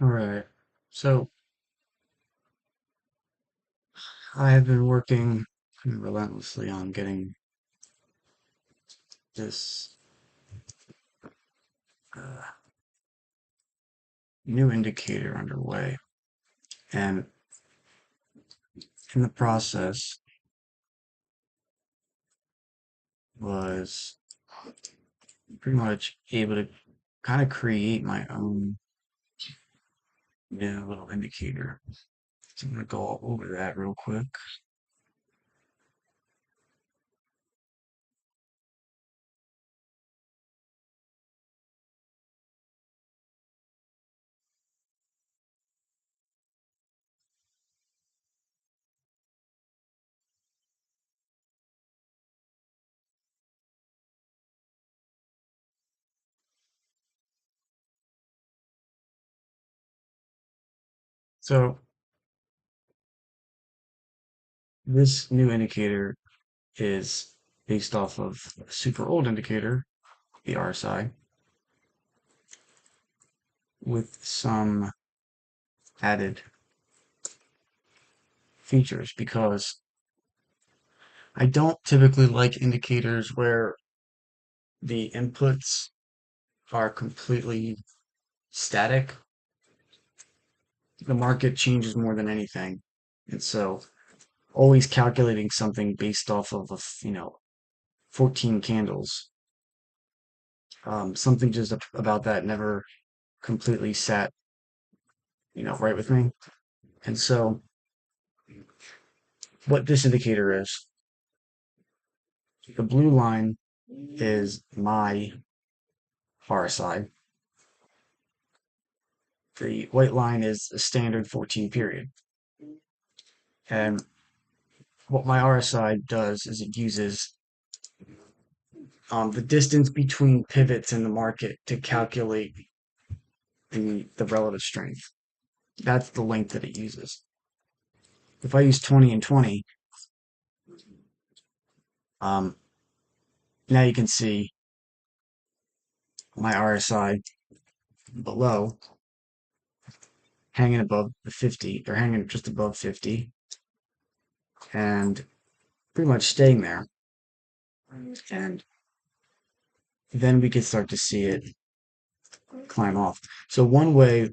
All right. So I have been working relentlessly on getting this uh, new indicator underway. And in the process was pretty much able to kind of create my own new little indicator. So I'm going to go over that real quick. So this new indicator is based off of a super old indicator, the RSI, with some added features because I don't typically like indicators where the inputs are completely static. The market changes more than anything. And so always calculating something based off of, 14 candles. Something just about that never completely sat, right with me. And so what this indicator is, the blue line is my RSI. The white line is a standard 14 period. And what my RSI does is it uses the distance between pivots in the market to calculate the relative strength. That's the length that it uses. If I use 20 and 20, um, now you can see my RSI below hanging above the 50 or hanging just above 50 and pretty much staying there. And then we can start to see it climb off. So one way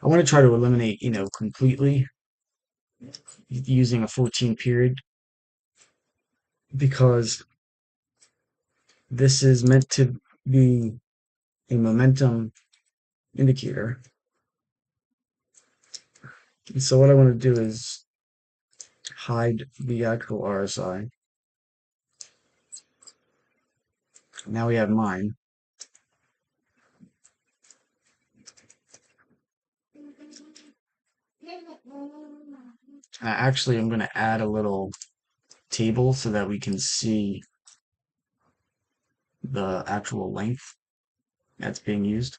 I want to try to eliminate, completely using a 14 period because this is meant to be a momentum indicator. And so what I want to do is hide the actual RSI. Now we have mine. Actually, I'm going to add a little table so that we can see the actual length that's being used.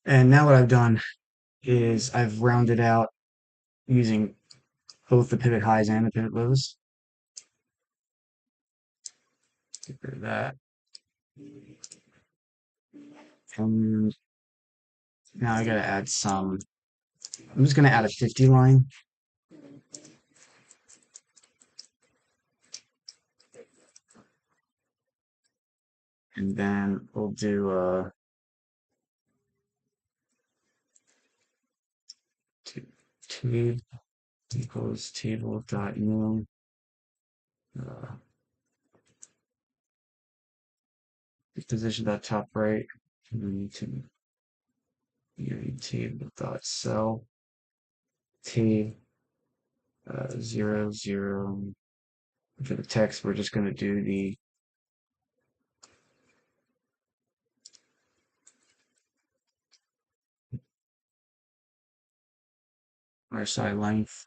And now what I've done is I've rounded out using both the pivot highs and the pivot lows. Get rid of that. And now I gotta add some. I'm just gonna add a 50 line. And then we'll do table equals table dot new uh, position dot top right. And we need to table dot cell t 00. For the text, we're just going to do the RSI length.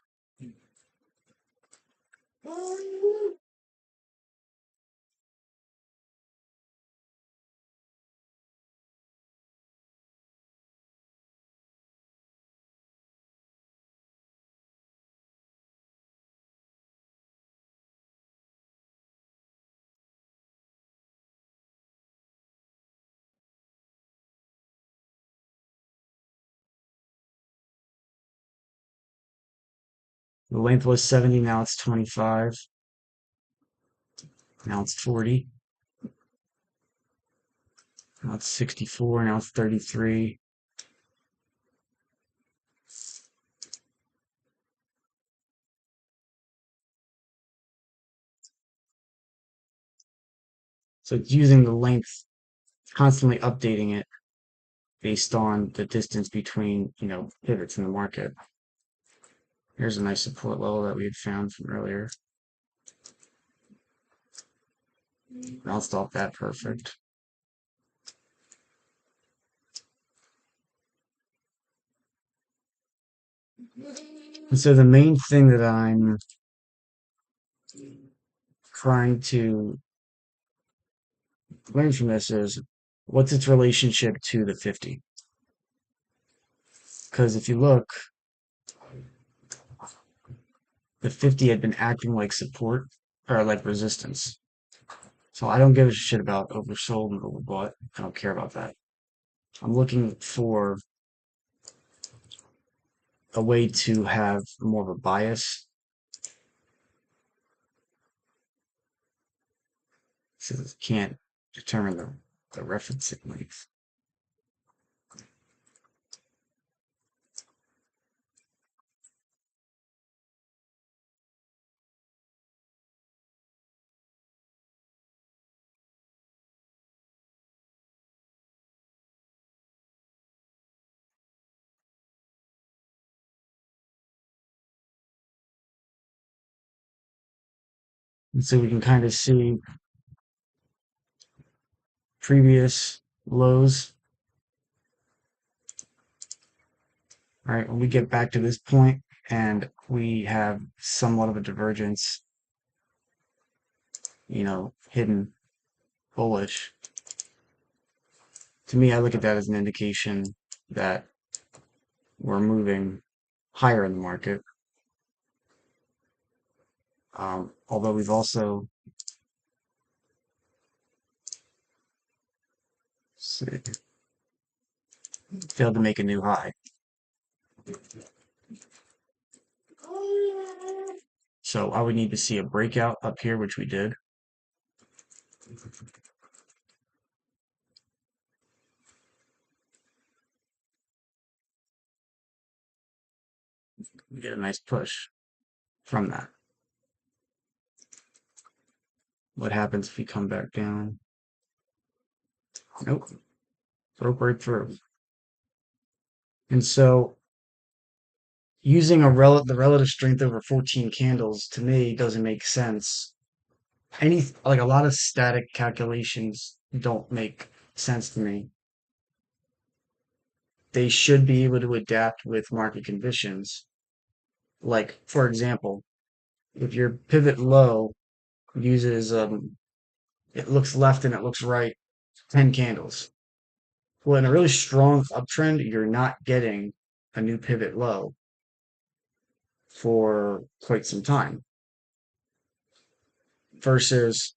The length was 70, now it's 25. Now it's 40. Now it's 64, now it's 33. So it's using the length, constantly updating it based on the distance between, pivots in the market. Here's a nice support level that we had found from earlier. Bounced off that perfect. And so the main thing that I'm trying to learn from this is what's its relationship to the 50? Because if you look, the 50 had been acting like support or like resistance. So I don't give a shit about oversold and overbought. I don't care about that. I'm looking for a way to have more of a bias. Since I can't determine the referencing length. And so we can kind of see previous lows. All right, when we get back to this point and we have somewhat of a divergence, hidden bullish, to me, I look at that as an indication that we're moving higher in the market. Although we've also failed to make a new high. So I would need to see a breakout up here, which we did. We get a nice push from that. What happens if we come back down? Nope. Broke right through. And so using the relative strength over 14 candles to me doesn't make sense. Like a lot of static calculations don't make sense to me. They should be able to adapt with market conditions. Like, for example, if your pivot low uses it looks left and it looks right 10 candles. Well, in a really strong uptrend, you're not getting a new pivot low. for quite some time versus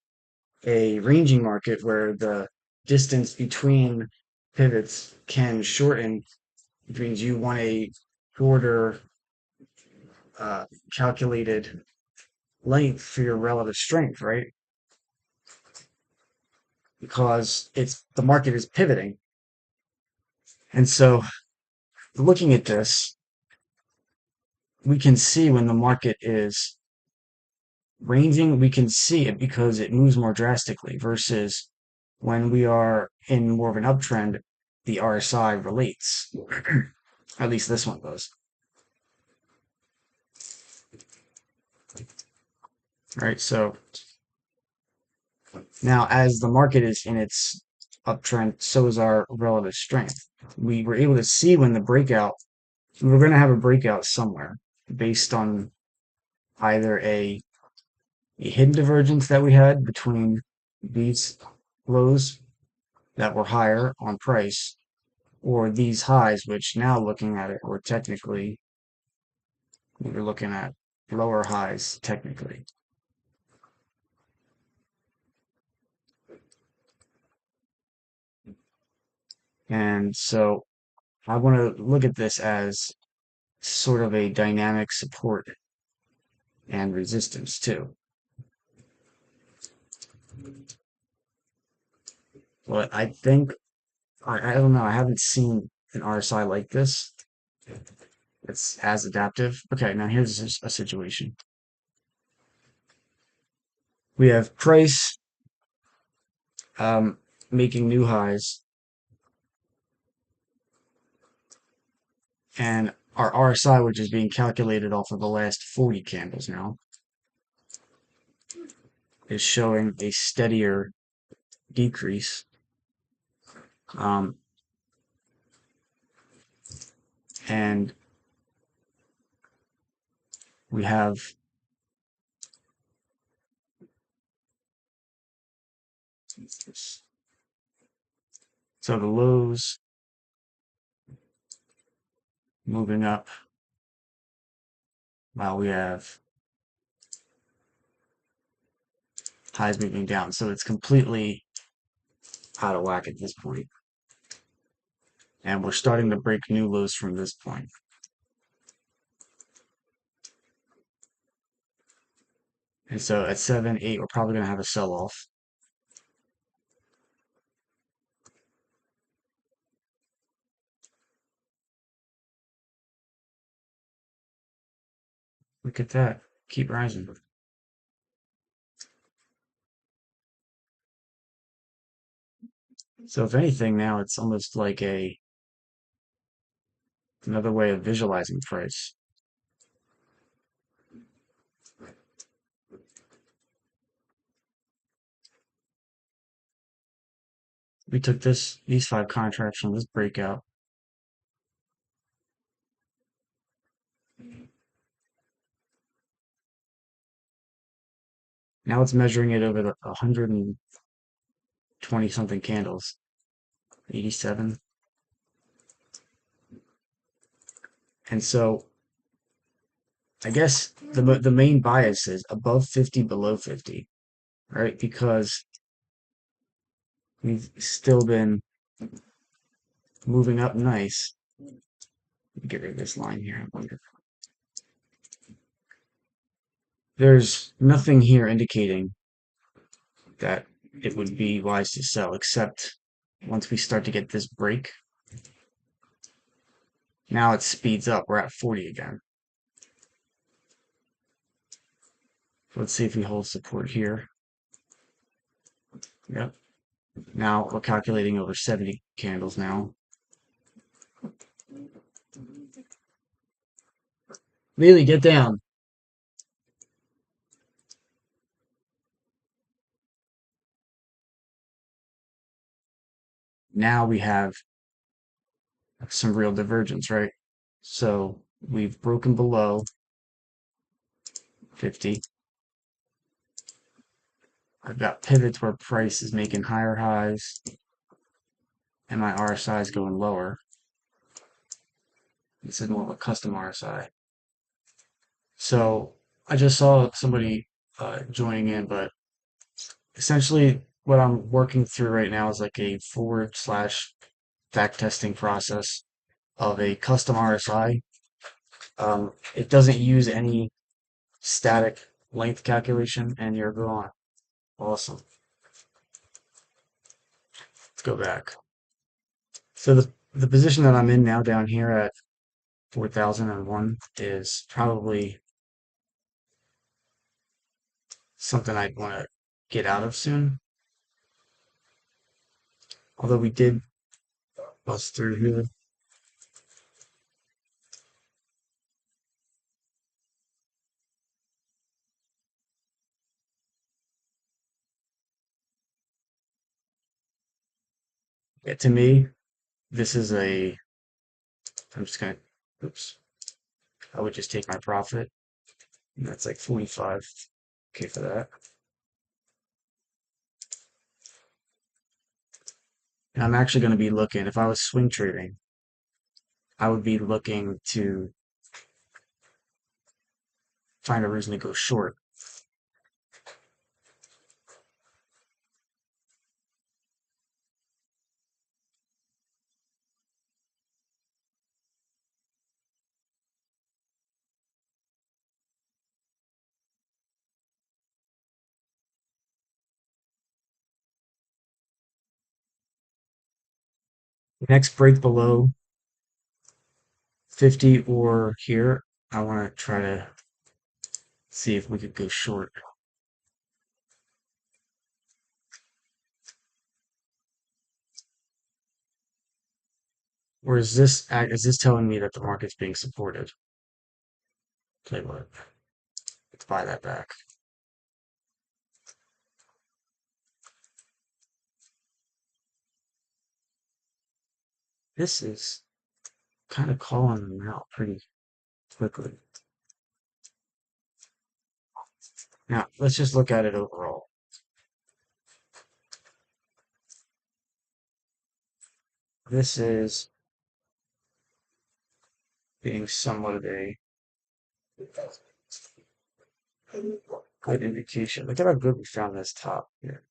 a ranging market where the distance between pivots can shorten, which means you want a shorter uh, calculated length for your relative strength, right? Because it's the market is pivoting. And so looking at this, we can see when the market is ranging, we can see it because it moves more drastically versus when we are in more of an uptrend, the RSI relates. At least this one does. Right. So now as the market is in its uptrend, so is our relative strength. We were able to see when the breakout, we were going to have a breakout somewhere based on either a hidden divergence that we had between these lows that were higher on price or these highs, which now looking at it, were technically, we were looking at lower highs technically. And so I want to look at this as sort of a dynamic support and resistance too. But I think, I don't know, I haven't seen an RSI like this. It's as adaptive. Okay, now here's a situation. We have price making new highs, and our RSI, which is being calculated off of the last 40 candles now, is showing a steadier decrease. Um, and we have so the lows moving up while we have highs moving down. So it's completely out of whack at this point. And we're starting to break new lows from this point. And so at 7, 8, we're probably going to have a sell-off. Look at that. Keep rising. So if anything now, it's almost like another way of visualizing price. We took these 5 contracts from this breakout. Now it's measuring it over the 120 something candles. 87. And so I guess the main bias is above 50, below 50, right? Because we've still been moving up nice. Let me get rid of this line here. I wonder. There's nothing here indicating that it would be wise to sell, except once we start to get this break. Now it speeds up. We're at 40 again. Let's see if we hold support here. Yep. Now we're calculating over 70 candles now. Really, get down. Now we have some real divergence, right? So we've broken below 50. I've got pivots where price is making higher highs and my RSI is going lower. This is more of a custom RSI. So I just saw somebody joining in, but essentially what I'm working through right now is like a forward slash back testing process of a custom RSI. It doesn't use any static length calculation, and you're gone. Awesome. Let's go back. So the position that I'm in now down here at 4001 is probably something I'd want to get out of soon. Although we did bust through here. Yeah, to me, this is I'm just gonna, oops, I would just take my profit. And that's like 45. Okay for that. And I'm actually going to be looking, if I was swing trading, I would be looking to find a reason to go short. Next break below 50 or here, I want to try to see if we could go short. Or is this telling me that the market's being supported? Tell you what, let's buy that back. This is kind of calling them out pretty quickly. Now, let's just look at it overall. This is being somewhat of a good indication. Look at how good we found this top here.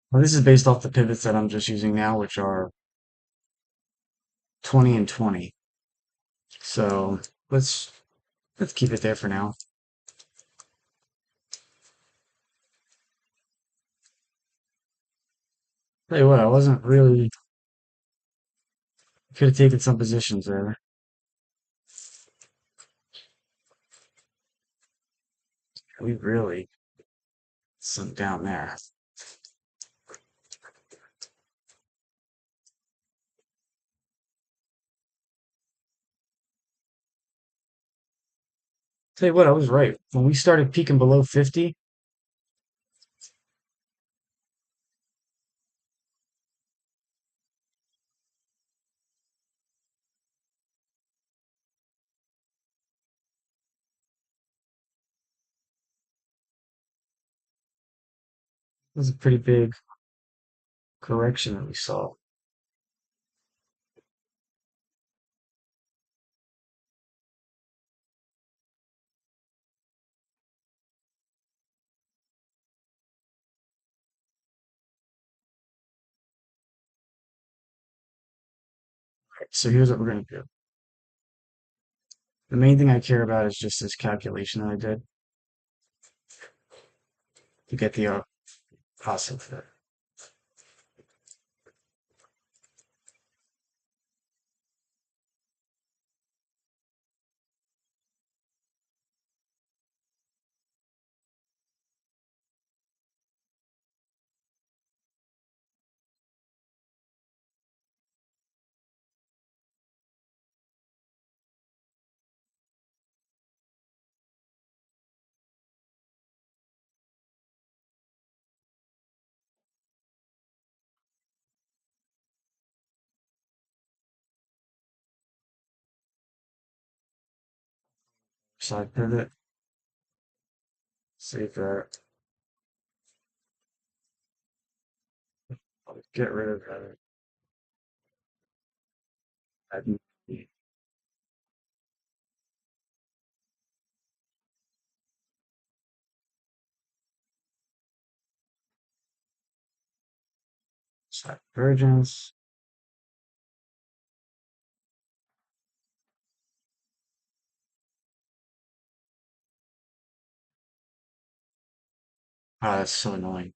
Well, this is based off the pivots that I'm just using now, which are 20 and 20. So let's let's keep it there for now. Tell you what, I wasn't really could have taken some positions there. We really sunk down there. Tell you what, I was right. When we started peaking below 50, it was a pretty big correction that we saw. So here's what we're going to do. The main thing I care about is just this calculation that I did to get the positive fit. Side pivot, save that, get rid of that. Add side divergence. Ah, that's so annoying.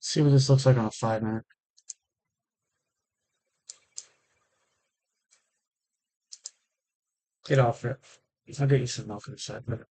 See what this looks like on a 5 minute. Get off it. I'll get you some milk in a side pivot.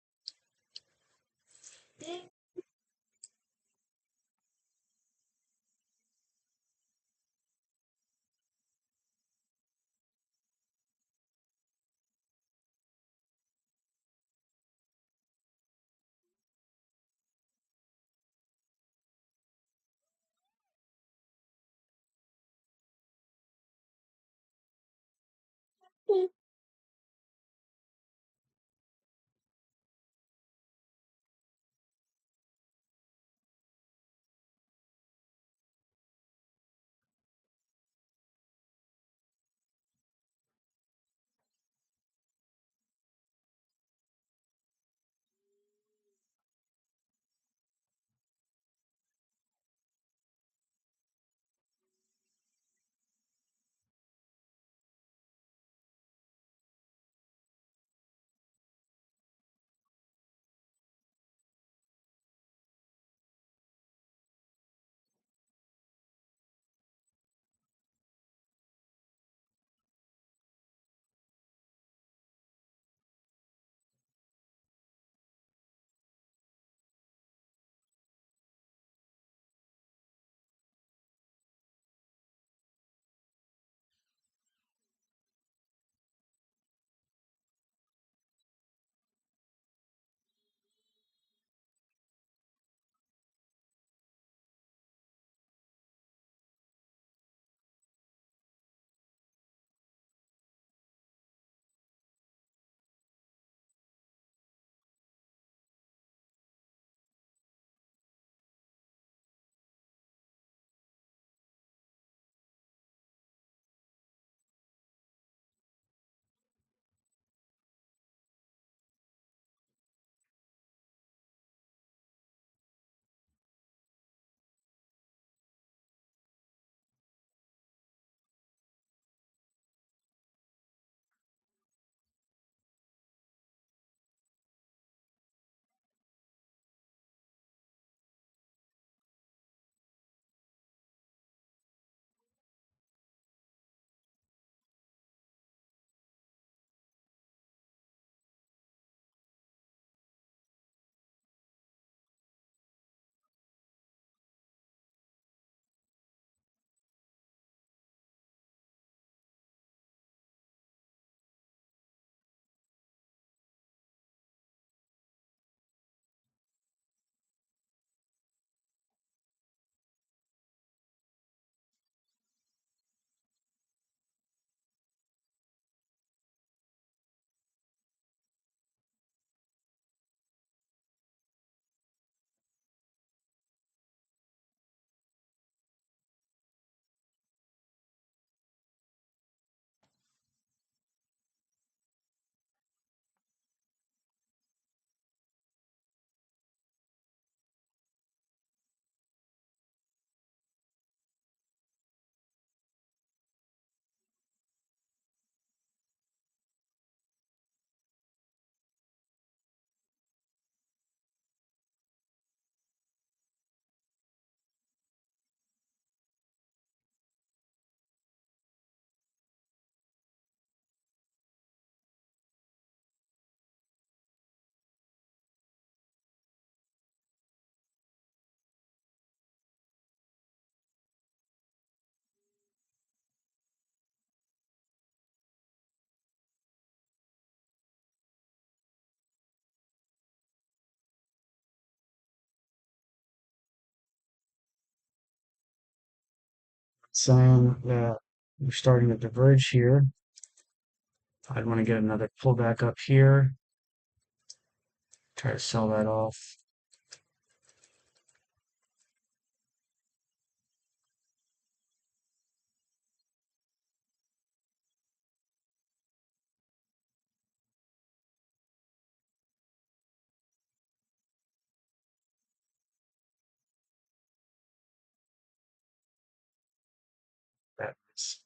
saying that we're starting to diverge here. I'd want to get another pullback up here, try to sell that off. That's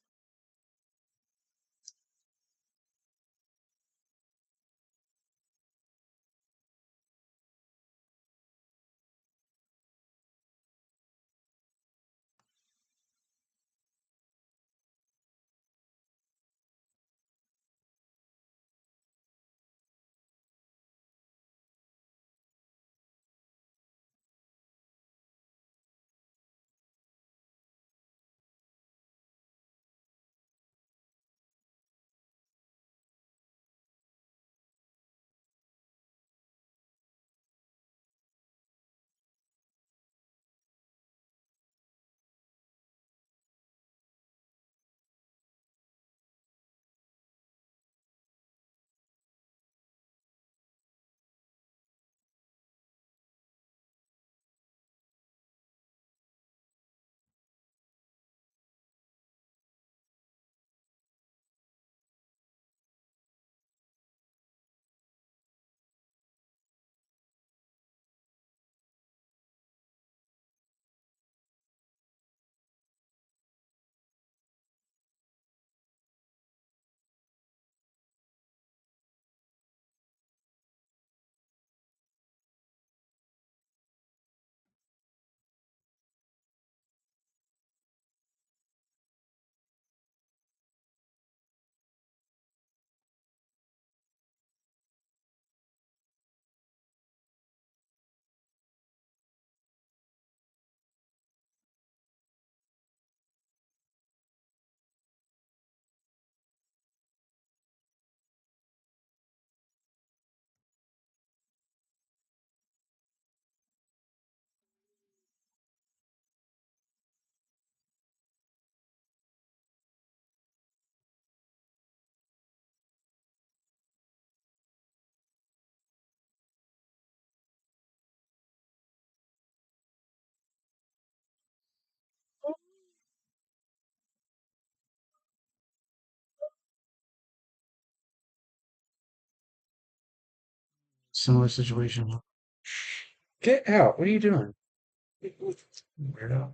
similar situation. Get out. What are you doing? Weirdo.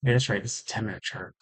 Yeah, that's right. This is a 10-minute chart.